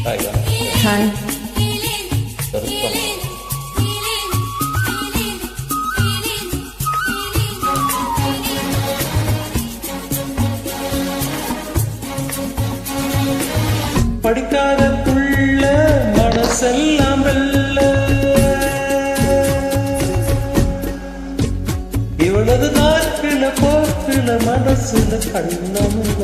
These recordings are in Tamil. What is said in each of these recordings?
ஹாய். படிக்காத புள்ள மனசெல்லாம் வெல்ல இவளது நாட்கள போக்குல மனசுல கண்ணமில்ல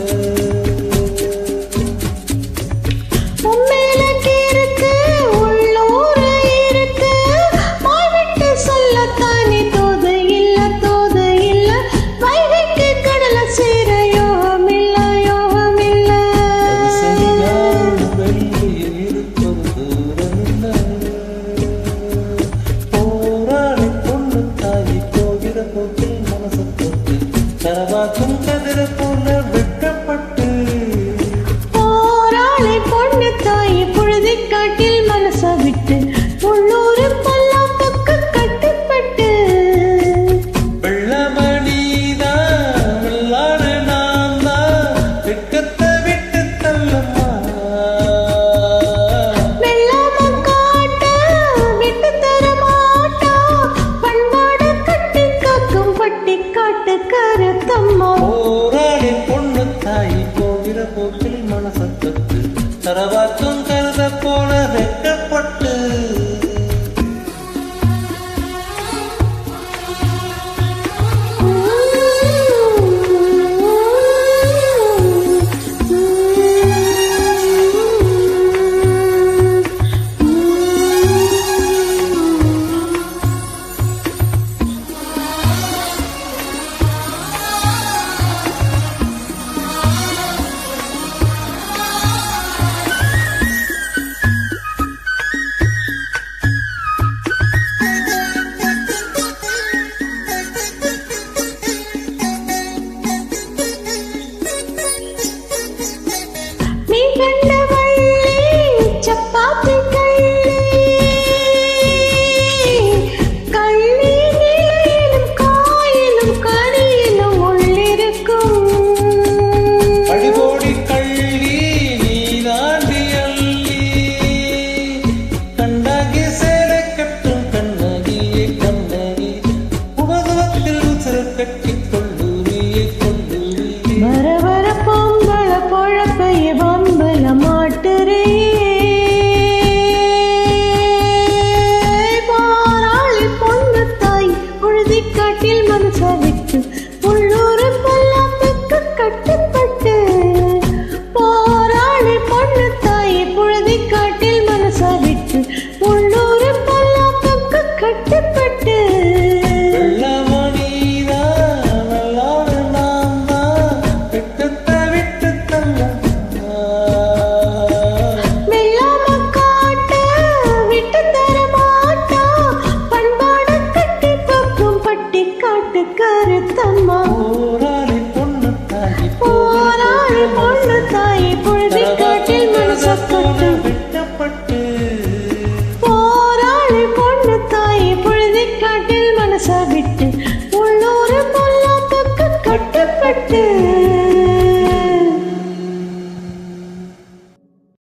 கரவாக்கும் கதிர போல வெட்டப்பட்டு போராளை பொண்ணு தாய் பொழுதி காட்டில் மனச விட்டு உள்ளூர் பல்லாக்கு கட்டுப்பட்டு வெள்ளமணிதான் வெள்ளாடு நான் தான் வெட்கத்தை விட்டு தள்ளம்மா வெள்ளாம காட்ட விட்டு தர மாட்டா பண்பாடு கட்டி காக்கும் பட்டி காட்டு கருத்தம்மா போராளி பொண்ணு தாய் போகிற போக்கில் மனசத்தத்து தரவாக்கும் கருத போல வெட்டப்பட்டு